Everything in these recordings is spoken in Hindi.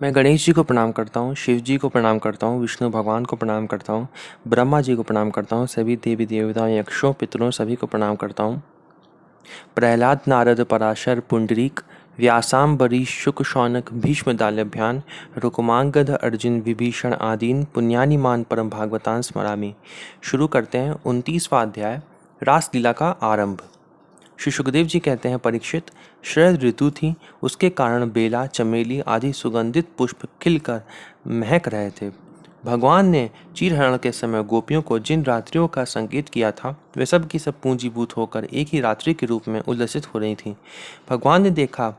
मैं गणेश जी को प्रणाम करता हूँ, शिव जी को प्रणाम करता हूँ, विष्णु भगवान को प्रणाम करता हूँ, ब्रह्मा जी को प्रणाम करता हूँ, सभी देवी देवताओं, यक्षों, पितरों सभी को प्रणाम करता हूँ। प्रहलाद, नारद, पराशर, पुंडरीक, व्यासाम्बरीश, शुक, शौनक, भीष्म, दाल्यभ्यान, रुक्मांगद, अर्जुन, विभीषण आदीन पुण्यानि मान परम भागवतान स्मरामि। शुरू करते हैं 29वां अध्याय, रासलीला का आरंभ। श्री सुखदेव जी कहते हैं, परीक्षित, शरद ऋतु थी, उसके कारण बेला, चमेली आदि सुगंधित पुष्प खिलकर महक रहे थे। भगवान ने चीरहरण के समय गोपियों को जिन रात्रियों का संकेत किया था, वे सब की सब पूंजीभूत होकर एक ही रात्रि के रूप में उल्लसित हो रही थीं। भगवान ने देखा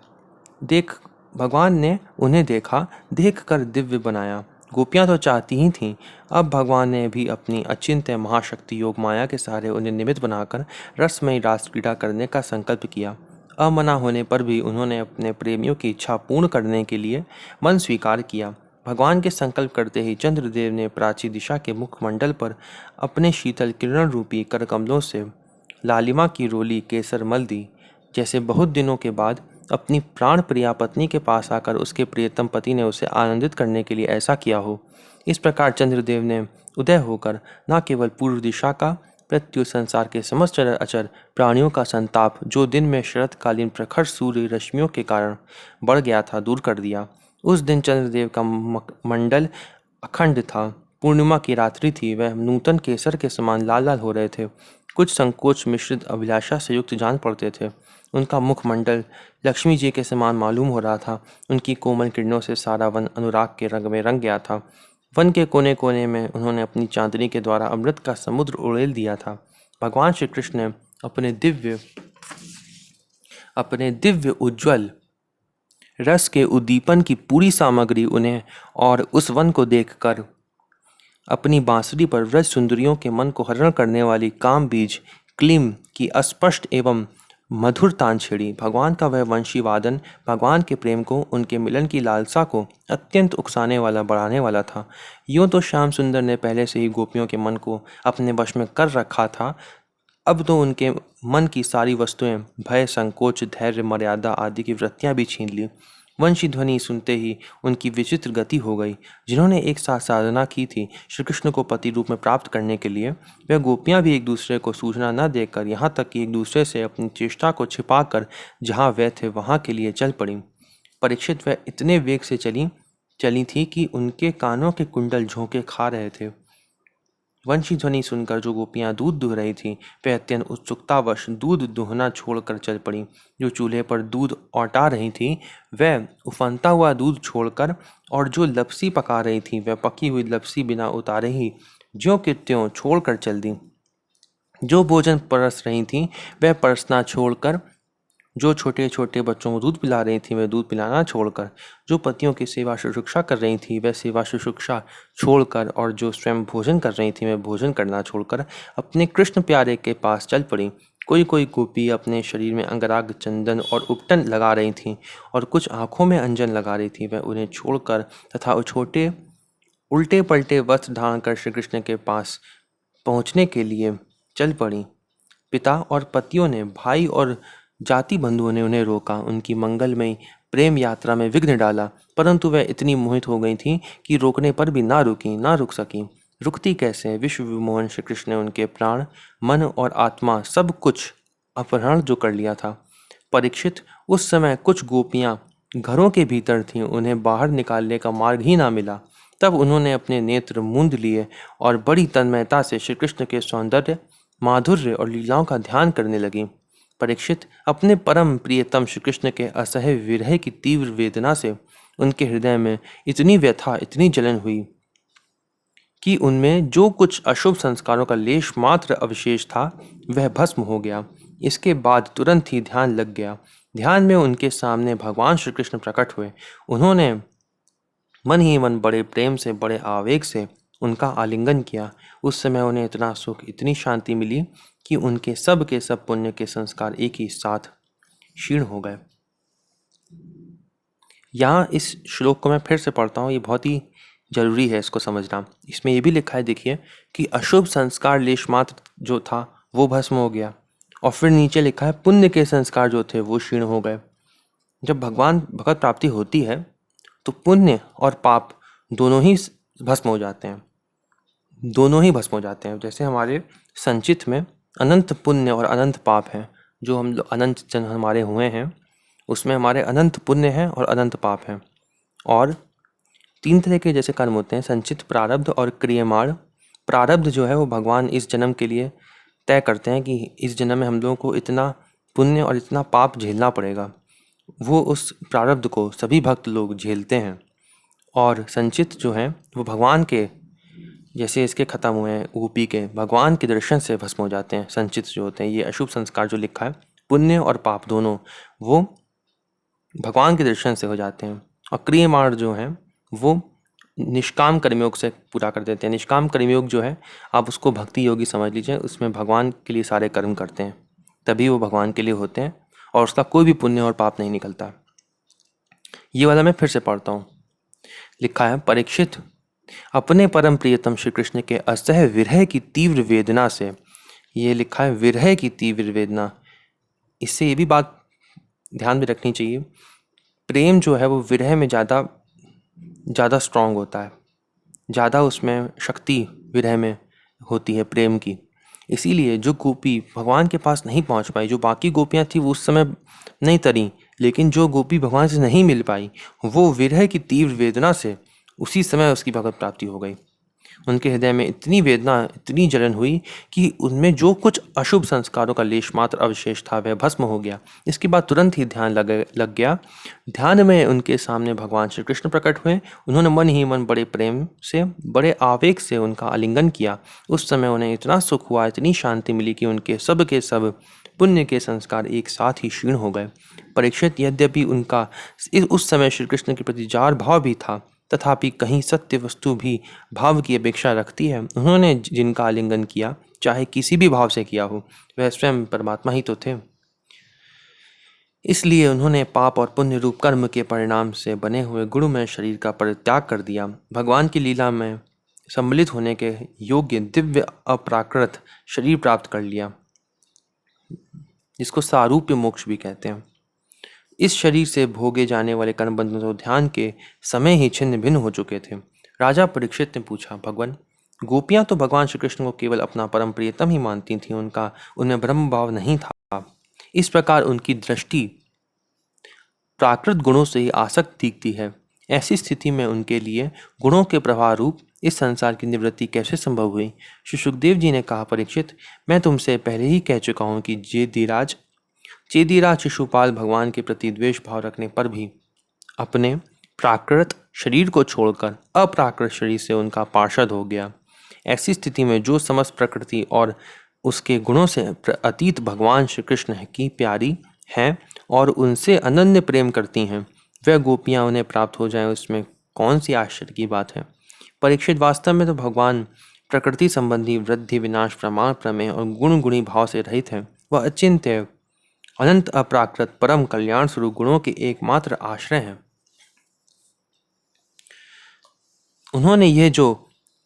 देख भगवान ने उन्हें देखा, देख कर दिव्य बनाया। गोपियां तो चाहती ही थीं, अब भगवान ने भी अपनी अचिंत्य महाशक्ति योग माया के सहारे उन्हें निमित्त बनाकर रसमयी रास क्रीड़ा करने का संकल्प किया। अमना होने पर भी उन्होंने अपने प्रेमियों की इच्छा पूर्ण करने के लिए मन स्वीकार किया। भगवान के संकल्प करते ही चंद्रदेव ने प्राची दिशा के मुखमंडल पर अपने शीतल किरण रूपी करकमलों से लालिमा की रोली केसर मल दी, जैसे बहुत दिनों के बाद अपनी प्राण प्रिया पत्नी के पास आकर उसके प्रियतम पति ने उसे आनंदित करने के लिए ऐसा किया हो। इस प्रकार चंद्रदेव ने उदय होकर न केवल पूर्व दिशा का, प्रत्युत संसार के समस्त चर अचर प्राणियों का संताप, जो दिन में शरतकालीन प्रखर सूर्य रश्मियों के कारण बढ़ गया था, दूर कर दिया। उस दिन चंद्रदेव का मंडल अखंड था। पूर्णिमा की रात्रि थी, वह नूतन केसर के समान लाल लाल हो रहे थे। कुछ संकोच मिश्रित अभिलाषा से युक्त जान पड़ते थे। उनका मुखमंडल लक्ष्मी जी के समान मालूम हो रहा था। उनकी कोमल किरणों से सारा वन अनुराग के रंग में रंग गया था। वन के कोने कोने में उन्होंने अपनी चांदनी के द्वारा अमृत का समुद्र उड़ेल दिया था। भगवान श्री कृष्ण ने अपने दिव्य उज्ज्वल रस के उद्दीपन की पूरी सामग्री उन्हें और उस वन को देखकर अपनी बांसुरी पर व्रज सुंदरियों के मन को हरण करने वाली काम बीज क्लीम की अस्पष्ट एवं मधुर तान छेड़ी। भगवान का वह वंशी वादन भगवान के प्रेम को, उनके मिलन की लालसा को अत्यंत उकसाने वाला, बढ़ाने वाला था। यूं तो श्याम सुंदर ने पहले से ही गोपियों के मन को अपने वश में कर रखा था। अब तो उनके मन की सारी वस्तुएं भय, संकोच, धैर्य, मर्यादा आदि की वृत्तियां भी छीन ली। वंशी ध्वनि सुनते ही उनकी विचित्र गति हो गई। जिन्होंने एक साथ साधना की थी श्री कृष्ण को पति रूप में प्राप्त करने के लिए, वह गोपियां भी एक दूसरे को सूचना न देकर, यहाँ तक कि एक दूसरे से अपनी चेष्टा को छिपाकर जहाँ वह थे वहाँ के लिए चल पड़ी। परीक्षित, वह इतने वेग से चली थी कि उनके कानों के कुंडल झोंके खा रहे थे। वंशी ध्वनि सुनकर जो गोपियां दूध दुह रही थीं, वे अत्यंत उत्सुकतावश दूध दुहना छोड़कर चल पड़ीं। जो चूल्हे पर दूध औटा रही थीं, वह उफनता हुआ दूध छोड़कर, और जो लपसी पका रही थीं, वह पकी हुई लपसी बिना उतारे ही ज्यों की त्यों छोड़कर चल दीं। जो भोजन परस रही थीं, वह परसना छोड़कर, जो छोटे छोटे बच्चों को दूध पिला रही थी, वह दूध पिलाना छोड़कर, जो पतियों की सेवा शुश्रूषा कर रही थी, वह सेवा शुश्रूषा छोड़कर, और जो स्वयं भोजन कर रही थी, वह भोजन करना छोड़कर अपने कृष्ण प्यारे के पास चल पड़ी। कोई कोई गोपी अपने शरीर में अंगराग, चंदन और उपटन लगा रही थीं, और कुछ आंखों में अंजन लगा रही थी। वह उन्हें छोड़कर तथा छोटे उल्टे पलटे वस्त्र धारण कर श्री कृष्ण के पास पहुँचने के लिए चल पड़ी। पिता और पतियों ने, भाई और जाति बंधुओं ने उन्हें रोका, उनकी मंगलमयी प्रेम यात्रा में विघ्न डाला, परंतु वह इतनी मोहित हो गई थीं कि रोकने पर भी ना रुक सकी। रुकती कैसे? विश्व विमोहन श्री कृष्ण ने उनके प्राण, मन और आत्मा सब कुछ अपहरण जो कर लिया था। परीक्षित, उस समय कुछ गोपियां घरों के भीतर थीं, उन्हें बाहर निकालने का मार्ग ही ना मिला। तब उन्होंने अपने नेत्र मूंद लिए और बड़ी तन्मयता से श्री कृष्ण के सौंदर्य, माधुर्य और लीलाओं का ध्यान करने लगी। परीक्षित, अपने परम प्रियतम श्री कृष्ण के असह्य विरह की तीव्र वेदना से उनके हृदय में इतनी व्यथा, इतनी जलन हुई कि उनमें जो कुछ अशुभ संस्कारों का लेश मात्र अवशेष था, वह भस्म हो गया। इसके बाद तुरंत ही ध्यान लग गया। ध्यान में उनके सामने भगवान श्री कृष्ण प्रकट हुए। उन्होंने मन ही मन बड़े प्रेम से, बड़े आवेग से उनका आलिंगन किया। उस समय उन्हें इतना सुख, इतनी शांति मिली कि उनके सब के सब पुण्य के संस्कार एक ही साथ क्षीण हो गए। यहाँ इस श्लोक को मैं फिर से पढ़ता हूँ, ये बहुत ही जरूरी है इसको समझना। इसमें ये भी लिखा है, देखिए, कि अशुभ संस्कार लेश मात्र जो था वो भस्म हो गया, और फिर नीचे लिखा है पुण्य के संस्कार जो थे वो क्षीण हो गए। जब भगवान भगत प्राप्ति होती है तो पुण्य और पाप दोनों ही भस्म हो जाते हैं, दोनों ही भस्म हो जाते हैं। जैसे हमारे संचित में अनंत पुण्य और अनंत पाप हैं, जो हम अनंत जन्म हमारे हुए हैं उसमें हमारे अनंत पुण्य हैं और अनंत पाप हैं। और 3 तरह के जैसे कर्म होते हैं, संचित, प्रारब्ध और क्रियमाण। प्रारब्ध जो है वो भगवान इस जन्म के लिए तय करते हैं कि इस जन्म में हम लोगों को इतना पुण्य और इतना पाप झेलना पड़ेगा, वो उस प्रारब्ध को सभी भक्त लोग झेलते हैं। और संचित जो है वो भगवान के, जैसे इसके खत्म हुए हैं ऊपी के, भगवान के दर्शन से भस्म हो जाते हैं। संचित जो होते हैं, ये अशुभ संस्कार जो लिखा है, पुण्य और पाप दोनों वो भगवान के दर्शन से हो जाते हैं। और क्रियमाण जो है वो निष्काम कर्मयोग से पूरा कर देते हैं। निष्काम कर्मयोग जो है आप उसको भक्ति योगी समझ लीजिए, उसमें भगवान के लिए सारे कर्म करते हैं, तभी वो भगवान के लिए होते हैं और उसका कोई भी पुण्य और पाप नहीं निकलता। ये वाला मैं फिर से पढ़ता हूँ। लिखा है, परीक्षित, अपने परम प्रियतम श्री कृष्ण के असह विरह की तीव्र वेदना से, ये लिखा है विरह की तीव्र वेदना, इससे ये भी बात ध्यान में रखनी चाहिए, प्रेम जो है वो विरह में ज़्यादा स्ट्रांग होता है, ज़्यादा उसमें शक्ति विरह में होती है प्रेम की। इसीलिए जो गोपी भगवान के पास नहीं पहुंच पाई, जो बाकी गोपियां थी वो उस समय नहीं तरी, लेकिन जो गोपी भगवान से नहीं मिल पाई वो विरह की तीव्र वेदना से उसी समय उसकी भगवत प्राप्ति हो गई। उनके हृदय में इतनी वेदना, इतनी जलन हुई कि उनमें जो कुछ अशुभ संस्कारों का लेश मात्र अवशेष था वह भस्म हो गया। इसके बाद तुरंत ही ध्यान लग गया। ध्यान में उनके सामने भगवान श्री कृष्ण प्रकट हुए। उन्होंने मन ही मन बड़े प्रेम से, बड़े आवेग से उनका आलिंगन किया। उस समय उन्हें इतना सुख हुआ, इतनी शांति मिली कि उनके सब के सब पुण्य के संस्कार एक साथ ही क्षीण हो गए। परीक्षित, यद्यपि उनका उस समय श्री कृष्ण के प्रति जार भाव भी था, तथापि कहीं सत्य वस्तु भी भाव की अपेक्षा रखती है। उन्होंने जिनका आलिंगन किया, चाहे किसी भी भाव से किया हो, वह स्वयं परमात्मा ही तो थे। इसलिए उन्होंने पाप और पुण्य रूप कर्म के परिणाम से बने हुए गुणमय शरीर का परित्याग कर दिया। भगवान की लीला में सम्मिलित होने के योग्य दिव्य अप्राकृत शरीर प्राप्त कर लिया, जिसको सारूप्य मोक्ष भी कहते हैं। इस शरीर से भोगे जाने वाले कर्म बंधन तो ध्यान के समय ही छिन्न भिन्न हो चुके थे। राजा परीक्षित ने पूछा, भगवान, गोपियां तो भगवान श्री कृष्ण को केवल अपना परम प्रियतम ही मानती थीं, उनमें ब्रह्म भाव नहीं था। इस प्रकार उनकी दृष्टि प्राकृत गुणों से ही आसक्त दिखती है। ऐसी स्थिति में उनके लिए गुणों के प्रवाह रूप इस संसार की निवृत्ति कैसे संभव हुई? श्री सुखदेव जी ने कहा, परीक्षित, मैं तुमसे पहले ही कह चुका हूँ कि चेदीराज शिशुपाल भगवान के प्रति द्वेष भाव रखने पर भी अपने प्राकृत शरीर को छोड़कर अप्राकृत शरीर से उनका पार्षद हो गया। ऐसी स्थिति में जो समस्त प्रकृति और उसके गुणों से अतीत भगवान श्री कृष्ण की प्यारी हैं और उनसे अनन्य प्रेम करती हैं, वह गोपियां उन्हें प्राप्त हो जाएं, उसमें कौन सी आश्चर्य की बात है? परीक्षित, वास्तव में तो भगवान प्रकृति संबंधी वृद्धि, विनाश, प्रमाण, प्रमेय और गुण गुणी भाव से रहित है। वह अचिंत्य, अनंत, अप्राकृत, परम कल्याण स्वरूप गुणों के एकमात्र आश्रय हैं। उन्होंने यह जो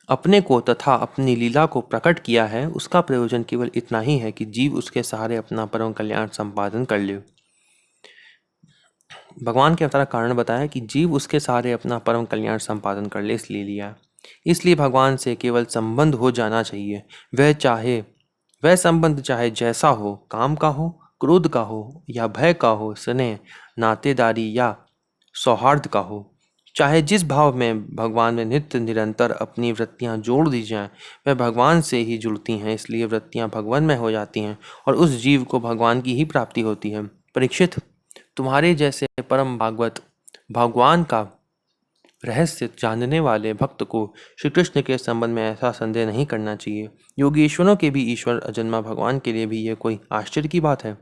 अपने को तथा अपनी लीला को प्रकट किया है, उसका प्रयोजन केवल इतना ही है कि जीव उसके सहारे अपना परम कल्याण संपादन कर ले। भगवान के अवतार कारण बताया कि जीव उसके सहारे अपना परम कल्याण संपादन कर ले, इसलिए लिया। इसलिए भगवान से केवल संबंध हो जाना चाहिए। वह संबंध चाहे जैसा हो, काम का हो, क्रोध का हो या भय का हो, स्नेह, नातेदारी या सौहार्द का हो, चाहे जिस भाव में भगवान में नित्य निरंतर अपनी वृत्तियां जोड़ दी जाएं, वह भगवान से ही जुड़ती हैं। इसलिए वृत्तियां भगवान में हो जाती हैं और उस जीव को भगवान की ही प्राप्ति होती है। परीक्षित, तुम्हारे जैसे परम भागवत भगवान का रहस्य जानने वाले भक्त को श्री कृष्ण के संबंध में ऐसा संदेह नहीं करना चाहिए। योगीश्वरों के भी ईश्वर अजन्मा भगवान के लिए भी यह कोई आश्चर्य की बात है?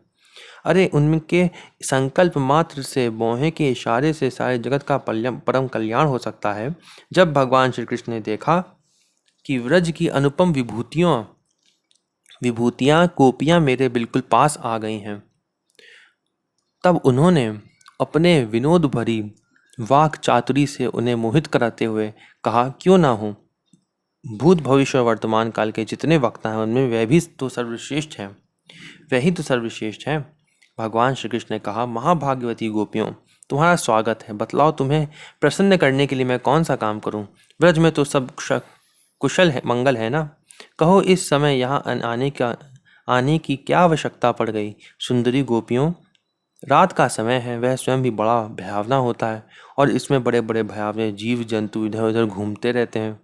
अरे, उनके संकल्प मात्र से, मोहे के इशारे से सारे जगत का परम कल्याण हो सकता है। जब भगवान श्री कृष्ण ने देखा कि व्रज की अनुपम विभूतियां गोपियां मेरे बिल्कुल पास आ गई हैं, तब उन्होंने अपने विनोद भरी वाक चातुरी से उन्हें मोहित कराते हुए कहा, क्यों ना हो, भूत भविष्य और वर्तमान काल के जितने वक्ता हैं उनमें वह भी तो सर्वश्रेष्ठ है, वही तो सर्वश्रेष्ठ है। भगवान श्री कृष्ण ने कहा, महाभाग्यवती गोपियों, तुम्हारा स्वागत है। बतलाओ, तुम्हें प्रसन्न करने के लिए मैं कौन सा काम करूं? ब्रज में तो सब कुशल है, मंगल है ना? कहो, इस समय यहाँ आने की क्या आवश्यकता पड़ गई? सुंदरी गोपियों, रात का समय है, वह स्वयं भी बड़ा भयावना होता है और इसमें बड़े बड़े भयावने जीव जंतु इधर उधर घूमते रहते हैं।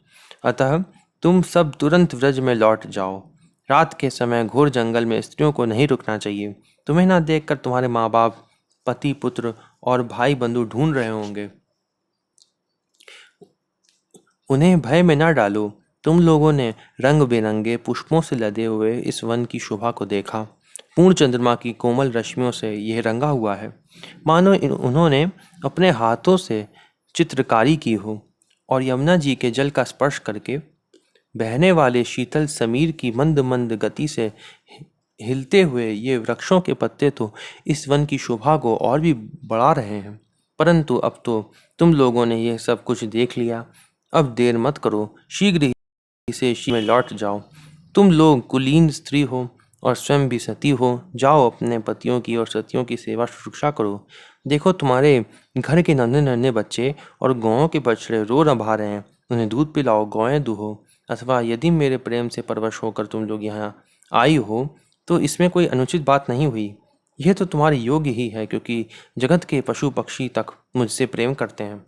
अतः तुम सब तुरंत व्रज में लौट जाओ। रात के समय घोर जंगल में स्त्रियों को नहीं रुकना चाहिए। तुम्हें ना देखकर तुम्हारे माँ बाप, पति, पुत्र और भाई बंधु ढूंढ रहे होंगे। उन्हें भय में न डालो। तुम लोगों ने रंग बिरंगे पुष्पों से लदे हुए इस वन की शोभा को देखा। पूर्ण चंद्रमा की कोमल रश्मियों से यह रंगा हुआ है, मानो उन्होंने अपने हाथों से चित्रकारी की हो। और यमुना जी के जल का स्पर्श करके बहने वाले शीतल समीर की मंद मंद गति से हिलते हुए ये वृक्षों के पत्ते तो इस वन की शोभा को और भी बढ़ा रहे हैं। परंतु अब तो तुम लोगों ने यह सब कुछ देख लिया। अब देर मत करो, शीघ्र ही से शी में लौट जाओ। तुम लोग कुलीन स्त्री हो और स्वयं भी सती हो। जाओ, अपने पतियों की और सतियों की सेवा शुश्रूषा करो। देखो, तुम्हारे घर के नन्हे नन्हे बच्चे और गौओं के बछड़े रो रहा रहे हैं। उन्हें दूध पिलाओ, गौएं दूहो। अथवा यदि मेरे प्रेम से परवश होकर तुम लोग यहाँ आई हो तो इसमें कोई अनुचित बात नहीं हुई। यह तो तुम्हारे योग्य ही है, क्योंकि जगत के पशु पक्षी तक मुझसे प्रेम करते हैं।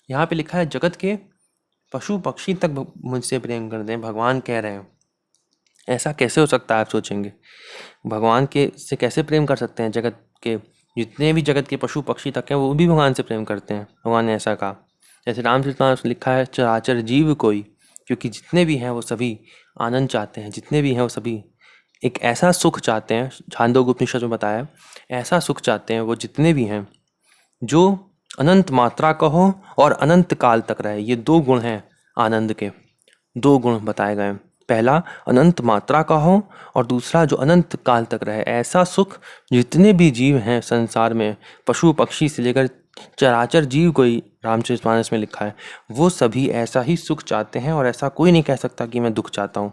यहाँ पे लिखा है जगत के पशु पक्षी तक मुझसे प्रेम करते हैं, भगवान कह रहे हैं। ऐसा कैसे हो सकता है, आप सोचेंगे। भगवान के से कैसे प्रेम कर सकते हैं? जगत के जितने भी जगत के पशु पक्षी तक हैं वो भी भगवान से प्रेम करते हैं। भगवान ने ऐसा कहा। जैसे रामचरितमानस में लिखा है, चराचर जीव कोई, क्योंकि जितने भी हैं वो सभी आनंद चाहते हैं। जितने भी हैं वो सभी एक ऐसा सुख चाहते हैं, छांदोग्य उपनिषद में बताया, ऐसा सुख चाहते हैं वो जितने भी हैं, जो अनंत मात्रा का हो और अनंत काल तक रहे। ये दो गुण हैं आनंद के, दो गुण बताए गए। पहला अनंत मात्रा का हो और दूसरा जो अनंत काल तक रहे। ऐसा सुख जितने भी जीव हैं संसार में, पशु पक्षी से लेकर चराचर जीव, कोई रामचरितमानस में लिखा है, वो सभी ऐसा ही सुख चाहते हैं। और ऐसा कोई नहीं कह सकता कि मैं दुख चाहता हूँ।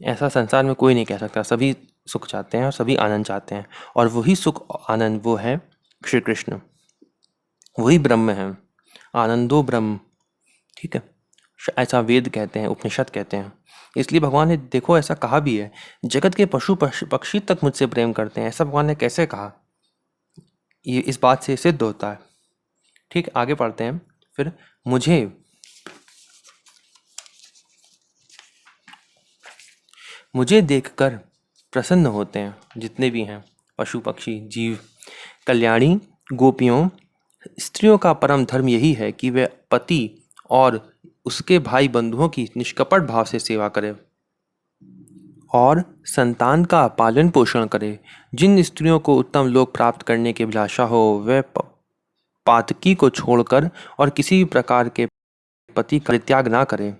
ऐसा संसार में कोई नहीं कह सकता। सभी सुख चाहते हैं और सभी आनंद चाहते हैं। और वही सुख आनंद वो है श्री कृष्ण, वही ब्रह्म है। आनंदो ब्रह्म, ठीक है, ऐसा वेद कहते हैं, उपनिषद कहते हैं। इसलिए भगवान ने देखो ऐसा कहा भी है, जगत के पशु पक्षी तक मुझसे प्रेम करते हैं। ऐसा भगवान ने कैसे कहा? ये इस बात से सिद्ध होता है। ठीक, आगे पढ़ते हैं। फिर मुझे देखकर प्रसन्न होते हैं जितने भी हैं पशु पक्षी जीव। कल्याणी गोपियों, स्त्रियों का परम धर्म यही है कि वे पति और उसके भाई बंधुओं की निष्कपट भाव से सेवा करे और संतान का पालन पोषण करे। जिन स्त्रियों को उत्तम लोक प्राप्त करने की अभिलाषा हो, वे पातकी को छोड़कर और किसी भी प्रकार के पति का परित्याग ना करे।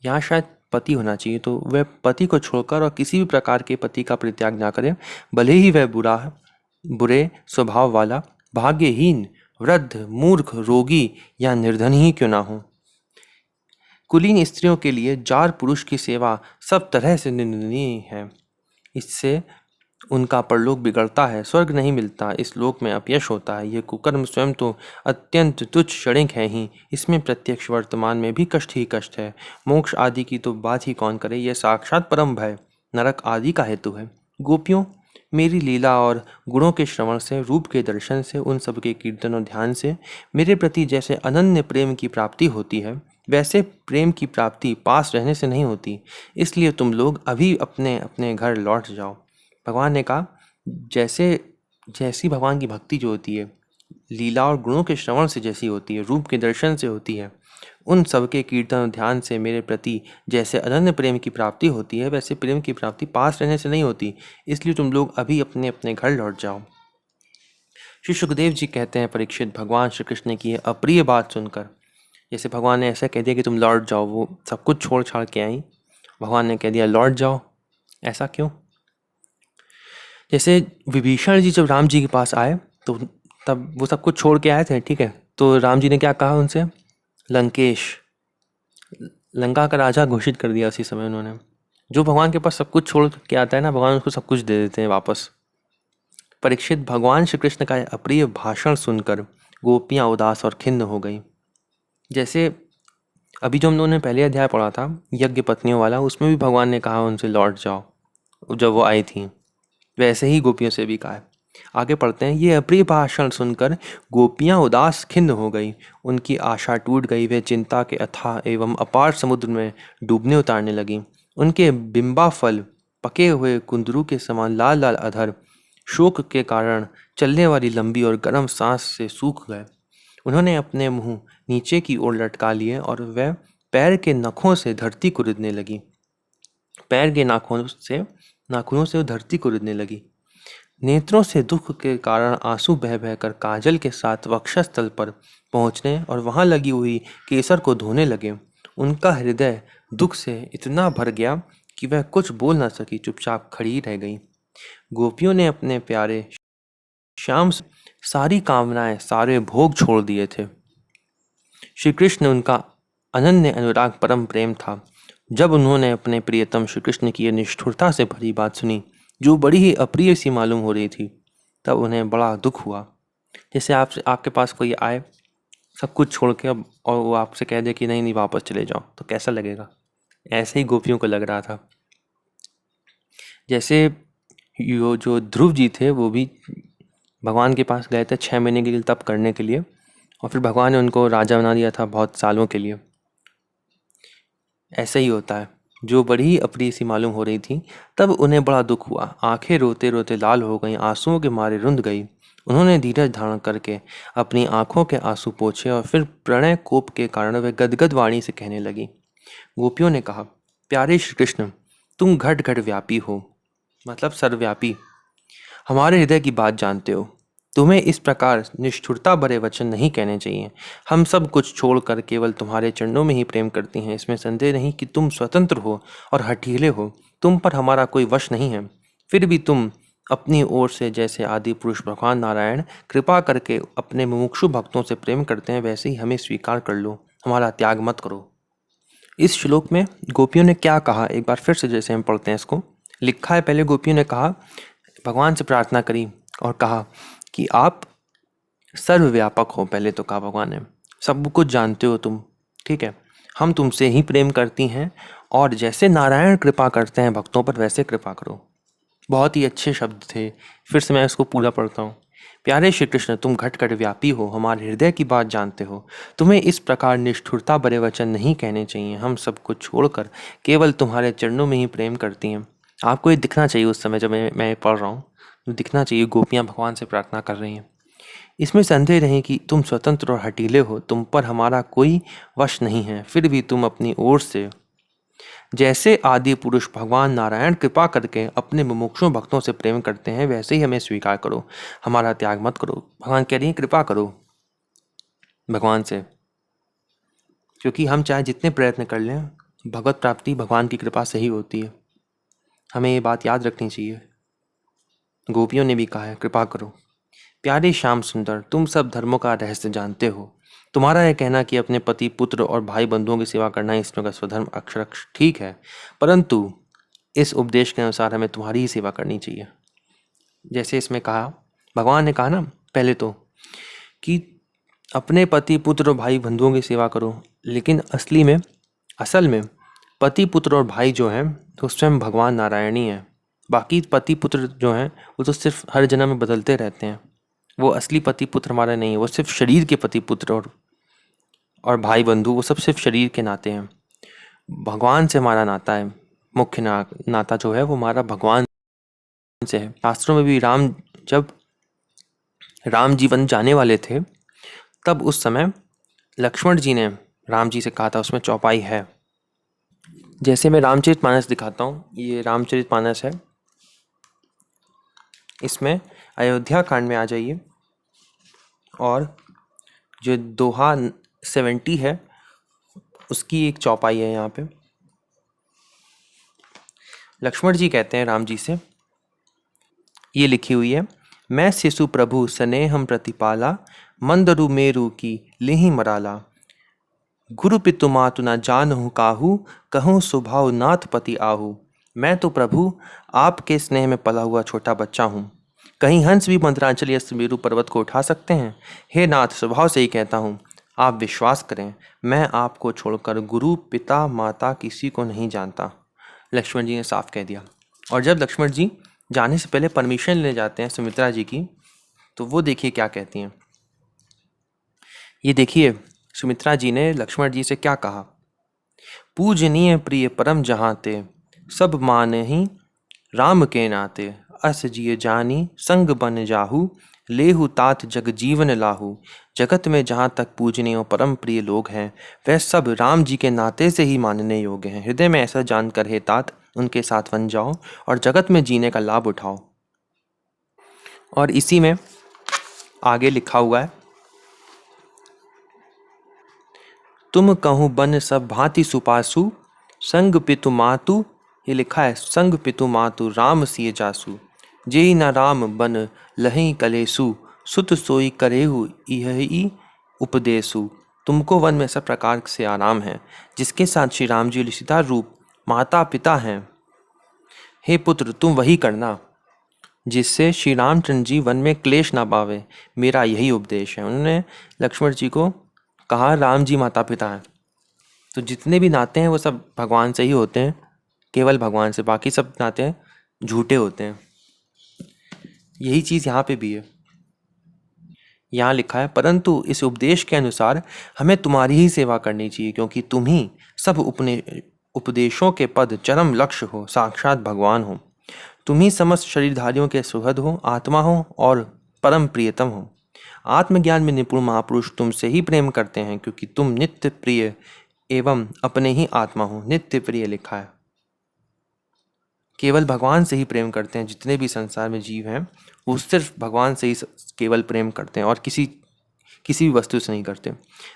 यहाँ शायद पति होना चाहिए, तो वह पति को छोड़कर और किसी भी प्रकार के पति का परित्याग ना करे, भले ही वह बुरे स्वभाव वाला, भाग्यहीन, वृद्ध, मूर्ख, रोगी या निर्धन ही क्यों ना हो। कुलीन स्त्रियों के लिए जार पुरुष की सेवा सब तरह से निंदनीय है। इससे उनका परलोक बिगड़ता है, स्वर्ग नहीं मिलता, इस लोक में अपयश होता है। ये कुकर्म स्वयं तो अत्यंत तुच्छ क्षणिक है ही, इसमें प्रत्यक्ष वर्तमान में भी कष्ट ही कष्ट है। मोक्ष आदि की तो बात ही कौन करे, यह साक्षात परम भय नरक आदि का हेतु है। गोपियों, मेरी लीला और गुणों के श्रवण से, रूप के दर्शन से, उन सब के कीर्तन और ध्यान से मेरे प्रति जैसे अनन्य प्रेम की प्राप्ति होती है, वैसे प्रेम की प्राप्ति पास रहने से नहीं होती। इसलिए तुम लोग अभी अपने अपने घर लौट जाओ। भगवान ने कहा, जैसी भगवान की भक्ति जो होती है, लीला और गुणों के श्रवण से जैसी होती है, रूप के दर्शन से होती है, उन सबके कीर्तन और ध्यान से मेरे प्रति जैसे अनन्य प्रेम की प्राप्ति होती है, वैसे प्रेम की प्राप्ति पास रहने से नहीं होती। इसलिए तुम लोग अभी अपने अपने घर लौट जाओ। श्री सुखदेव जी कहते हैं, परीक्षित, भगवान श्री कृष्ण की अप्रिय बात सुनकर, जैसे भगवान ने ऐसा कह दिया कि तुम लौट जाओ, वो सब कुछ छोड़ छाड़ के आई, भगवान ने कह दिया लौट जाओ, ऐसा क्यों? जैसे विभीषण जी जब राम जी के पास आए तो तब वो सब कुछ छोड़ के आए थे, ठीक है। तो राम जी ने क्या कहा उनसे? लंकेश, लंका का राजा घोषित कर दिया उसी समय उन्होंने। जो भगवान के पास सब कुछ छोड़ के आता है ना, भगवान उसको सब कुछ दे देते हैं वापस। परीक्षित, भगवान श्री कृष्ण का यह अप्रिय भाषण सुनकर गोपियां उदास और खिन्न हो गई। जैसे अभी जो हम लोगों ने पहले अध्याय पढ़ा था यज्ञ पत्नियों वाला, उसमें भी भगवान ने कहा उनसे लौट जाओ जब वो आई थी, वैसे ही गोपियों से भी कहा है। आगे पढ़ते हैं। ये अप्रिय भाषण सुनकर गोपियां उदास खिन्न हो गई, उनकी आशा टूट गई, वे चिंता के अथाह एवं अपार समुद्र में डूबने उतारने लगी। उनके बिंबा फल पके हुए कुंदरू के समान लाल लाल अधर शोक के कारण चलने वाली लंबी और गर्म सांस से सूख गए। उन्होंने अपने मुंह नीचे की ओर लटका लिए और वह पैर के नखों से धरती को रिदने लगी। पैर के नाखूनों से वो धरती को रिदने लगी। नेत्रों से दुख के कारण आंसू बह बहकर काजल के साथ वक्षस्थल पर पहुंचने और वहां लगी हुई केसर को धोने लगे। उनका हृदय दुख से इतना भर गया कि वह कुछ बोल न सकी, चुपचाप खड़ी रह गई। गोपियों ने अपने प्यारे श्याम से सारी कामनाएं, सारे भोग छोड़ दिए थे। श्री कृष्ण उनका अनन्य अनुराग परम प्रेम था। जब उन्होंने अपने प्रियतम श्री कृष्ण की यह निष्ठुरता से भरी बात सुनी, जो बड़ी ही अप्रिय सी मालूम हो रही थी, तब उन्हें बड़ा दुख हुआ। जैसे आपके पास कोई आए सब कुछ छोड़ के अब, और वो आपसे कह दे कि नहीं नहीं वापस चले जाओ, तो कैसा लगेगा? ऐसे ही गोपियों को लग रहा था। जैसे यो जो ध्रुव जी थे वो भी भगवान के पास गए थे 6 महीने के लिए तप करने के लिए, और फिर भगवान ने उनको राजा बना दिया था बहुत सालों के लिए। ऐसा ही होता है। जो बड़ी ही अप्रिय सी मालूम हो रही थी, तब उन्हें बड़ा दुख हुआ। आंखें रोते रोते लाल हो गईं, आंसुओं के मारे रुंध गई। उन्होंने धीरज धारण करके अपनी आंखों के आंसू पोंछे और फिर प्रणय कोप के कारण वे गदगद वाणी से कहने लगी। गोपियों ने कहा, प्यारे श्री कृष्ण, तुम घट घट व्यापी हो, मतलब सर्वव्यापी, हमारे हृदय की बात जानते हो। तुम्हें इस प्रकार निष्ठुरता भरे वचन नहीं कहने चाहिए। हम सब कुछ छोड़कर केवल तुम्हारे चरणों में ही प्रेम करती हैं। इसमें संदेह नहीं कि तुम स्वतंत्र हो और हठीले हो, तुम पर हमारा कोई वश नहीं है। फिर भी तुम अपनी ओर से जैसे आदि पुरुष भगवान नारायण कृपा करके अपने मुमुक्षु भक्तों से प्रेम करते हैं, वैसे ही हमें स्वीकार कर लो, हमारा त्याग मत करो। इस श्लोक में गोपियों ने क्या कहा, एक बार फिर से जैसे हम पढ़ते हैं इसको। लिखा है, पहले गोपियों ने कहा, भगवान से प्रार्थना करी और कहा कि आप सर्वव्यापक हो। पहले तो कहा भगवान ने, सब कुछ जानते हो तुम, ठीक है, हम तुमसे ही प्रेम करती हैं और जैसे नारायण कृपा करते हैं भक्तों पर, वैसे कृपा करो। बहुत ही अच्छे शब्द थे। फिर से मैं इसको पूरा पढ़ता हूँ। प्यारे श्री कृष्ण, तुम घट घट व्यापी हो, हमारे हृदय की बात जानते हो। तुम्हें इस प्रकार निष्ठुरता भरे वचन नहीं कहने चाहिए। हम सब कुछ छोड़कर केवल तुम्हारे चरणों में ही प्रेम करती हैं। आपको ये दिखना चाहिए उस समय जब मैं पढ़ रहा हूँ, दिखना चाहिए गोपियाँ भगवान से प्रार्थना कर रही हैं। इसमें संदेह नहीं कि तुम स्वतंत्र और हठीले हो, तुम पर हमारा कोई वश नहीं है। फिर भी तुम अपनी ओर से जैसे आदि पुरुष भगवान नारायण कृपा करके अपने मुमुक्षु भक्तों से प्रेम करते हैं, वैसे ही हमें स्वीकार करो, हमारा त्याग मत करो। भगवान कह रही हैं, कृपा करो भगवान से, क्योंकि हम चाहे जितने प्रयत्न कर लें, भगवत प्राप्ति भगवान की कृपा से ही होती है। हमें ये बात याद रखनी चाहिए। गोपियों ने भी कहा है, कृपा करो। प्यारे श्याम सुंदर, तुम सब धर्मों का रहस्य जानते हो। तुम्हारा यह कहना कि अपने पति, पुत्र और भाई बंधुओं की सेवा करना ईश्वर का स्वधर्म अक्षर ठीक है, परंतु इस उपदेश के अनुसार हमें तुम्हारी ही सेवा करनी चाहिए। जैसे इसमें कहा, भगवान ने कहा ना पहले तो कि अपने पति, पुत्र और भाई बंधुओं की सेवा करो, लेकिन असल में पति, पुत्र और भाई जो हैं तो स्वयं भगवान नारायण ही हैं। बाकी पति पुत्र जो हैं वो तो सिर्फ हर जन्म में बदलते रहते हैं। वो असली पति पुत्र हमारा नहीं है, वो सिर्फ शरीर के पति पुत्र और भाई बंधु, वो सब सिर्फ शरीर के नाते हैं। भगवान से हमारा नाता है, मुख्य नाता जो है वो हमारा भगवान से है। शास्त्रों में भी जब राम जी वन जाने वाले थे, तब उस समय लक्ष्मण जी ने राम जी से कहा था, उसमें चौपाई है। जैसे मैं रामचरितमानस दिखाता हूँ, ये रामचरितमानस है। इसमें अयोध्या कांड में आ जाइए, और जो दोहा 70 है उसकी एक चौपाई है यहाँ पे। लक्ष्मण जी कहते हैं राम जी से, ये लिखी हुई है, मैं शिशु प्रभु स्नेहम प्रतिपाला, मंदरु मेरु की लेहि मराला। गुरु पितु मातु न जानहु काहू, कहूँ स्वभाव नाथ पति आहू। मैं तो प्रभु आपके स्नेह में पला हुआ छोटा बच्चा हूँ। कहीं हंस भी मंत्रांचल या सुमेरु पर्वत को उठा सकते हैं? हे नाथ, स्वभाव से ही कहता हूँ, आप विश्वास करें, मैं आपको छोड़कर गुरु पिता माता किसी को नहीं जानता। लक्ष्मण जी ने साफ कह दिया। और जब लक्ष्मण जी जाने से पहले परमिशन लेने जाते हैं सुमित्रा जी की, तो वो देखिए क्या कहती हैं। ये देखिए सुमित्रा जी ने लक्ष्मण जी से क्या कहा। पूजनीय प्रिय परम जहाते, सब माने ही राम के नाते। अस जिय जानी संग बन जाहू, लेहु तात जग जीवन लाहू। जगत में जहाँ तक पूजनीय और परम प्रिय लोग हैं, वह सब राम जी के नाते से ही मानने योग्य हैं। हृदय में ऐसा जानकर हे तात उनके साथ बन जाओ और जगत में जीने का लाभ उठाओ। और इसी में आगे लिखा हुआ है, तुम कहूँ बन सब भांति सुपासु, संग पितु मातु। ये लिखा है संग पितु मातु राम सिय जासु। जेहि न राम बन लहि कलेसु, सुत सोई करेहु इहि उपदेसु। तुमको वन में सब प्रकार से आराम है, जिसके साथ श्री राम जी सीता रूप माता पिता हैं। हे पुत्र, तुम वही करना जिससे श्री रामचंद्र जी वन में क्लेश ना पावे। मेरा यही उपदेश है। उन्होंने लक्ष्मण जी को कहा राम जी माता पिता हैं, तो जितने भी नाते हैं वो सब भगवान से ही होते हैं, केवल भगवान से। बाकी सब नाते हैं झूठे होते हैं। यही चीज़ यहाँ पे भी है। यहाँ लिखा है, परंतु इस उपदेश के अनुसार हमें तुम्हारी ही सेवा करनी चाहिए, क्योंकि तुम ही सब अपने उपदेशों के पद चरम लक्ष्य हो, साक्षात भगवान हो। तुम ही समस्त शरीरधारियों के सुहृद हो, आत्मा हो और परम प्रियतम हो। आत्मज्ञान में निपुण महापुरुष तुमसे ही प्रेम करते हैं, क्योंकि तुम नित्य प्रिय एवं अपने ही आत्मा हो। नित्य प्रिय लिखा है, केवल भगवान से ही प्रेम करते हैं। जितने भी संसार में जीव हैं वो सिर्फ भगवान से ही केवल प्रेम करते हैं और किसी भी वस्तु से नहीं करते।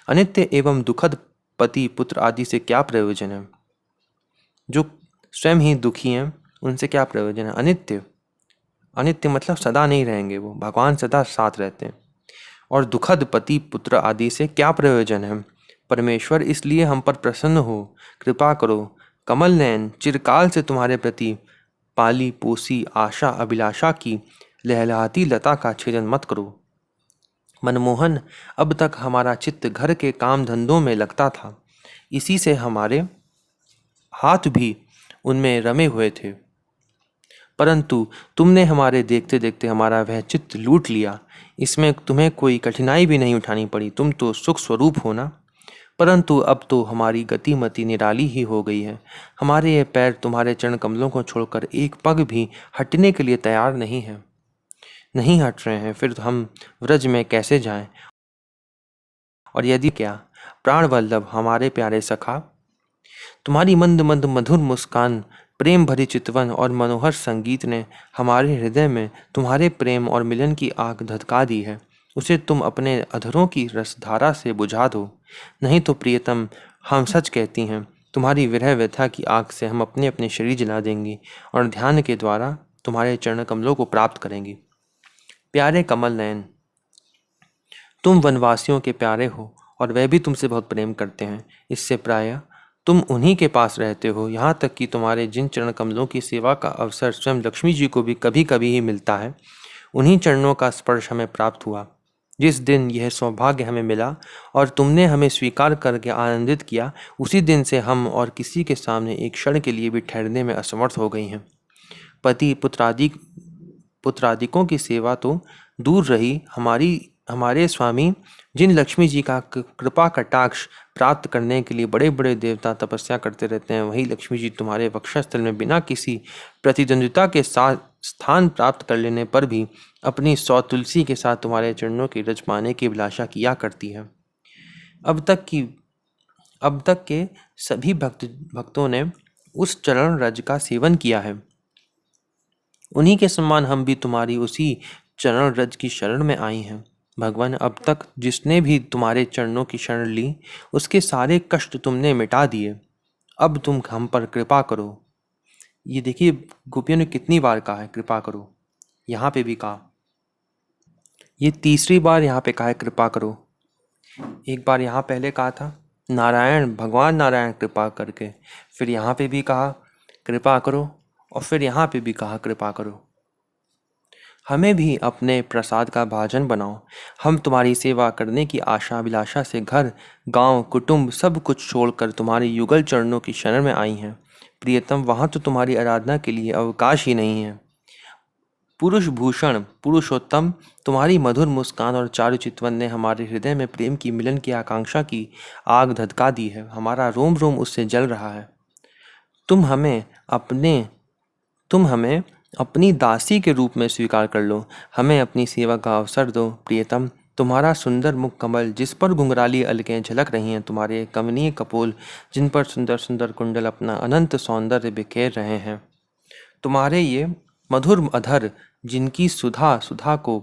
अनित्य एवं दुखद पति पुत्र आदि से क्या प्रयोजन है? जो स्वयं ही दुखी हैं उनसे क्या प्रयोजन है? अनित्य, अनित्य मतलब सदा नहीं रहेंगे वो, भगवान सदा साथ रहते हैं। और दुखद पति पुत्र आदि से क्या प्रयोजन है? परमेश्वर, इसलिए हम पर प्रसन्न हो, कृपा करो। कमल नयन, चिरकाल से तुम्हारे प्रति पाली पोसी आशा अभिलाषा की लहलहाती लता का छेदन मत करो। मनमोहन, अब तक हमारा चित्त घर के काम धंधों में लगता था, इसी से हमारे हाथ भी उनमें रमे हुए थे, परंतु तुमने हमारे देखते देखते हमारा वह चित्त लूट लिया। इसमें तुम्हें कोई कठिनाई भी नहीं उठानी पड़ी, तुम तो सुख स्वरूप हो ना। परंतु अब तो हमारी गतिमति निराली ही हो गई है। हमारे ये पैर तुम्हारे चरण कमलों को छोड़कर एक पग भी हटने के लिए तैयार नहीं हट रहे हैं। फिर हम व्रज में कैसे जाएं? और यदि क्या प्राण वल्लभ हमारे प्यारे सखा, तुम्हारी मंद मंद मधुर मुस्कान, प्रेम भरी चितवन और मनोहर संगीत ने हमारे हृदय में तुम्हारे प्रेम और मिलन की आग धधका दी है। उसे तुम अपने अधरों की रसधारा से बुझा दो। नहीं तो प्रियतम, हम सच कहती हैं, तुम्हारी विरह व्यथा की आग से हम अपने अपने शरीर जला देंगी और ध्यान के द्वारा तुम्हारे चरण कमलों को प्राप्त करेंगी। प्यारे कमल नयन, तुम वनवासियों के प्यारे हो और वह भी तुमसे बहुत प्रेम करते हैं। इससे प्रायः तुम उन्हीं के पास रहते हो। यहाँ तक कि तुम्हारे जिन चरण कमलों की सेवा का अवसर स्वयं लक्ष्मी जी को भी कभी कभी ही मिलता है, उन्हीं चरणों का स्पर्श हमें प्राप्त हुआ। जिस दिन यह सौभाग्य हमें मिला और तुमने हमें स्वीकार करके आनंदित किया, उसी दिन से हम और किसी के सामने एक क्षण के लिए भी ठहरने में असमर्थ हो गई हैं। पति पुत्रादिकों की सेवा तो दूर रही, हमारे स्वामी जिन लक्ष्मी जी का कृपा कटाक्ष प्राप्त करने के लिए बड़े बड़े देवता तपस्या करते रहते हैं, वही लक्ष्मी जी तुम्हारे वक्षस्थल में बिना किसी प्रतिद्वंद्विता के साथ स्थान प्राप्त कर लेने पर भी अपनी सौ तुलसी के साथ तुम्हारे चरणों की रज पाने की अभिलाषा किया करती है। अब तक के सभी भक्तों ने उस चरण रज का सेवन किया है। उन्हीं के समान हम भी तुम्हारी उसी चरण रज की शरण में आई हैं। भगवान, अब तक जिसने भी तुम्हारे चरणों की शरण ली, उसके सारे कष्ट तुमने मिटा दिए। अब तुम हम पर कृपा करो। ये देखिए गोपियों ने कितनी बार कहा है कृपा करो, यहाँ पे भी कहा। ये तीसरी बार यहाँ पे कहा है कृपा करो। एक बार यहाँ पहले कहा था नारायण, भगवान नारायण कृपा करके, फिर यहाँ पे भी कहा कृपा करो और फिर यहाँ पे भी कहा कृपा करो। हमें भी अपने प्रसाद का भाजन बनाओ। हम तुम्हारी सेवा करने की आशा अभिलाषा से घर, गांव, कुटुंब सब कुछ छोड़कर तुम्हारे युगल चरणों की शरण में आई हैं। प्रियतम, वहाँ तो तुम्हारी आराधना के लिए अवकाश ही नहीं है। पुरुष भूषण पुरुषोत्तम, तुम्हारी मधुर मुस्कान और चारु चितवन ने हमारे हृदय में प्रेम की मिलन की आकांक्षा की आग धधका दी है। हमारा रोम रोम उससे जल रहा है। तुम हमें अपने तुम हमें अपनी दासी के रूप में स्वीकार कर लो। हमें अपनी सेवा का अवसर दो। प्रियतम, तुम्हारा सुंदर मुख कमल जिस पर घुंघराली अलकें झलक रही हैं, तुम्हारे कमनीय कपोल जिन पर सुंदर सुंदर कुंडल अपना अनंत सौंदर्य बिखेर रहे हैं, तुम्हारे ये मधुर अधर जिनकी सुधा सुधा को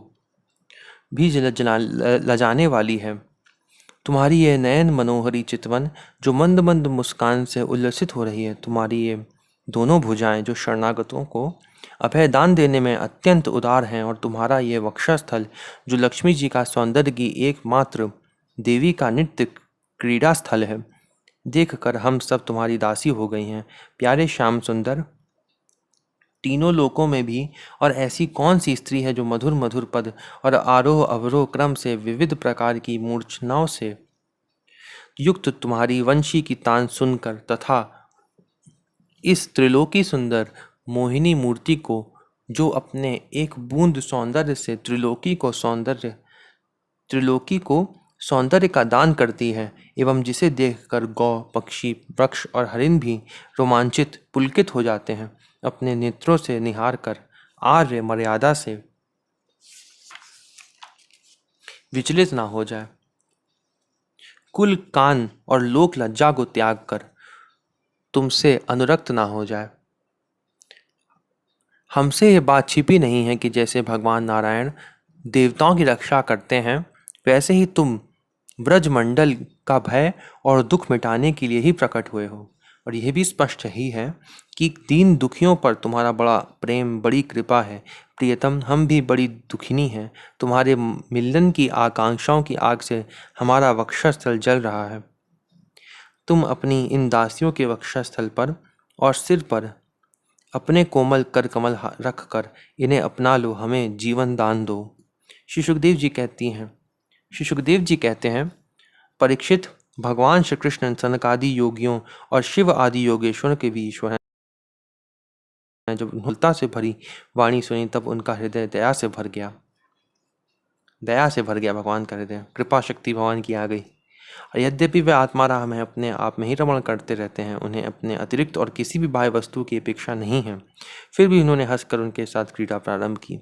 भी लजाने वाली है, तुम्हारी ये नयन मनोहरी चितवन जो मंद मंद मुस्कान से उल्लसित हो रही है, तुम्हारी ये दोनों भुजाएं जो शरणागतों को अभय दान देने में अत्यंत उदार हैं, और तुम्हारा ये वक्षस्थल जो लक्ष्मी जी का सौंदर्य की एकमात्र देवी का नित्य क्रीड़ा स्थल है, देख कर हम सब तुम्हारी दासी हो गई हैं। प्यारे श्याम सुंदर, तीनों लोकों में भी और ऐसी कौन सी स्त्री है जो मधुर मधुर पद और आरोह अवरोह क्रम से विविध प्रकार की मूर्छनाओं से युक्त तुम्हारी वंशी की तान सुनकर तथा इस त्रिलोकी सुंदर मोहिनी मूर्ति को जो अपने एक बूंद सौंदर्य से त्रिलोकी को सौंदर्य का दान करती है, एवं जिसे देखकर गौ, पक्षी, वृक्ष और हरिण भी रोमांचित पुलकित हो जाते हैं, अपने नेत्रों से निहार कर आर्य मर्यादा से विचलित ना हो जाए, कुल कान और लोक लज्जा को त्याग कर तुमसे अनुरक्त ना हो जाए। हमसे ये बात छिपी नहीं है कि जैसे भगवान नारायण देवताओं की रक्षा करते हैं, वैसे ही तुम ब्रजमंडल का भय और दुख मिटाने के लिए ही प्रकट हुए हो। और यह भी स्पष्ट ही है कि दीन दुखियों पर तुम्हारा बड़ा प्रेम, बड़ी कृपा है। प्रियतम, हम भी बड़ी दुखिनी हैं। तुम्हारे मिलन की आकांक्षाओं की आग से हमारा वक्षस्थल जल रहा है। तुम अपनी इन दासियों के वक्षस्थल पर और सिर पर अपने कोमल कर कमल रख कर इन्हें अपना लो, हमें जीवन दान दो। श्री सुखदेव जी कहते हैं, परीक्षित, भगवान श्री कृष्ण सनकादि योगियों और शिव आदि योगेश्वर के भी ईश्वर हैं। जब नृत्यता से भरी वाणी सुनी तब उनका हृदय दया से भर गया। भगवान का हृदय, कृपा शक्ति भगवान की आ गई। और यद्यपि वे आत्माराम हैं, अपने आप में ही रमण करते रहते हैं, उन्हें अपने अतिरिक्त और किसी भी बाह्य वस्तु की अपेक्षा नहीं है, फिर भी उन्होंने हंसकर उनके साथ क्रीड़ा प्रारंभ की।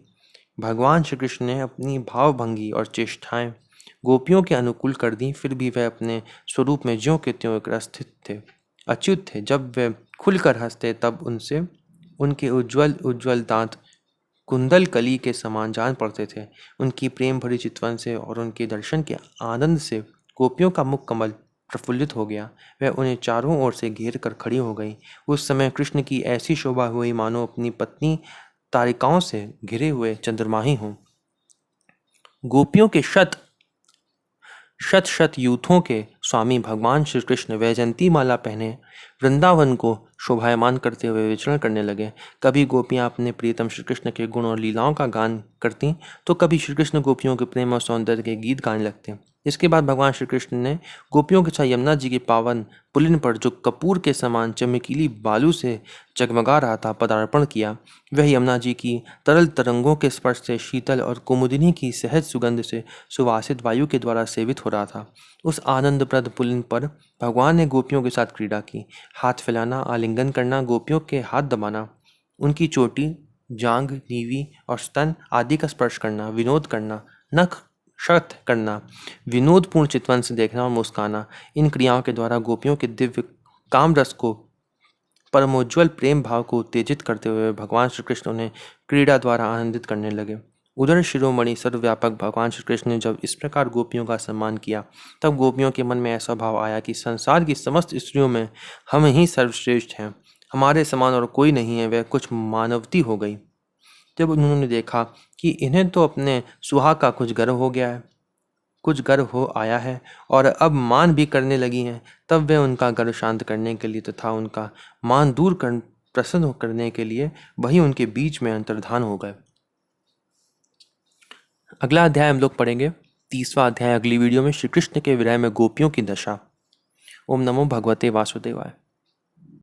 भगवान श्री कृष्ण ने अपनी भावभंगी और चेष्टाएं गोपियों के अनुकूल कर दी, फिर भी वह अपने स्वरूप में ज्यों के त्यों एक स्थित थे, अच्युत थे। जब वे खुलकर हंसते तब उनसे उनके उज्ज्वल उज्ज्वल दांत कुंदल कली के समान जान पड़ते थे। उनकी प्रेम भरी चितवन से और उनके दर्शन के आनंद से गोपियों का मुख कमल प्रफुल्लित हो गया। वह उन्हें चारों ओर से घेर कर खड़ी हो गई। उस समय कृष्ण की ऐसी शोभा हुई मानो अपनी पत्नी तारिकाओं से घिरे हुए चंद्रमा ही हों। गोपियों के शत शत यूथों के स्वामी भगवान श्री कृष्ण वैजंती माला पहने वृंदावन को शोभायमान करते हुए विचरण करने लगे। कभी गोपियां अपने प्रियतम श्री कृष्ण के गुण और लीलाओं का गान करती, तो कभी श्री कृष्ण गोपियों के प्रेम और सौंदर्य के गीत गाने लगते। इसके बाद भगवान श्री कृष्ण ने गोपियों के साथ यमुना जी के पावन पुलिन पर, जो कपूर के समान चमकीली बालू से जगमगा रहा था, पदार्पण किया। वह यमुना जी की तरल तरंगों के स्पर्श से शीतल और कुमुदिनी की सहज सुगंध से सुवासित वायु के द्वारा सेवित हो रहा था। उस आनंदप्रद पुलिन पर भगवान ने गोपियों के साथ क्रीड़ा की। हाथ फैलाना, आलिंगन करना, गोपियों के हाथ दबाना, उनकी चोटी, जांघ, नीवी और स्तन आदि का स्पर्श करना, विनोद करना, नख शर्त करना, विनोदपूर्ण चितवन से देखना और मुस्काना, इन क्रियाओं के द्वारा गोपियों के दिव्य काम रस को, परमोज्वल प्रेम भाव को उत्तेजित करते हुए भगवान श्री कृष्ण उन्हें क्रीड़ा द्वारा आनंदित करने लगे। उधर शिरोमणि सर्वव्यापक भगवान श्री कृष्ण ने जब इस प्रकार गोपियों का सम्मान किया, तब गोपियों के मन में ऐसा भाव आया कि संसार की समस्त स्त्रियों में हम ही सर्वश्रेष्ठ हैं, हमारे समान और कोई नहीं है। वह कुछ मानवती हो गई। जब उन्होंने देखा कि इन्हें तो अपने सुहाग का कुछ गर्व हो आया है और अब मान भी करने लगी हैं, तब वे उनका गर्व शांत करने के लिए तथा उनका मान दूर कर प्रसन्न करने के लिए वही उनके बीच में अंतर्धान हो गए। अगला अध्याय हम लोग पढ़ेंगे 30वां अध्याय अगली वीडियो में, श्री कृष्ण के विरह में गोपियों की दशा। ओम नमो भगवते वासुदेवाय।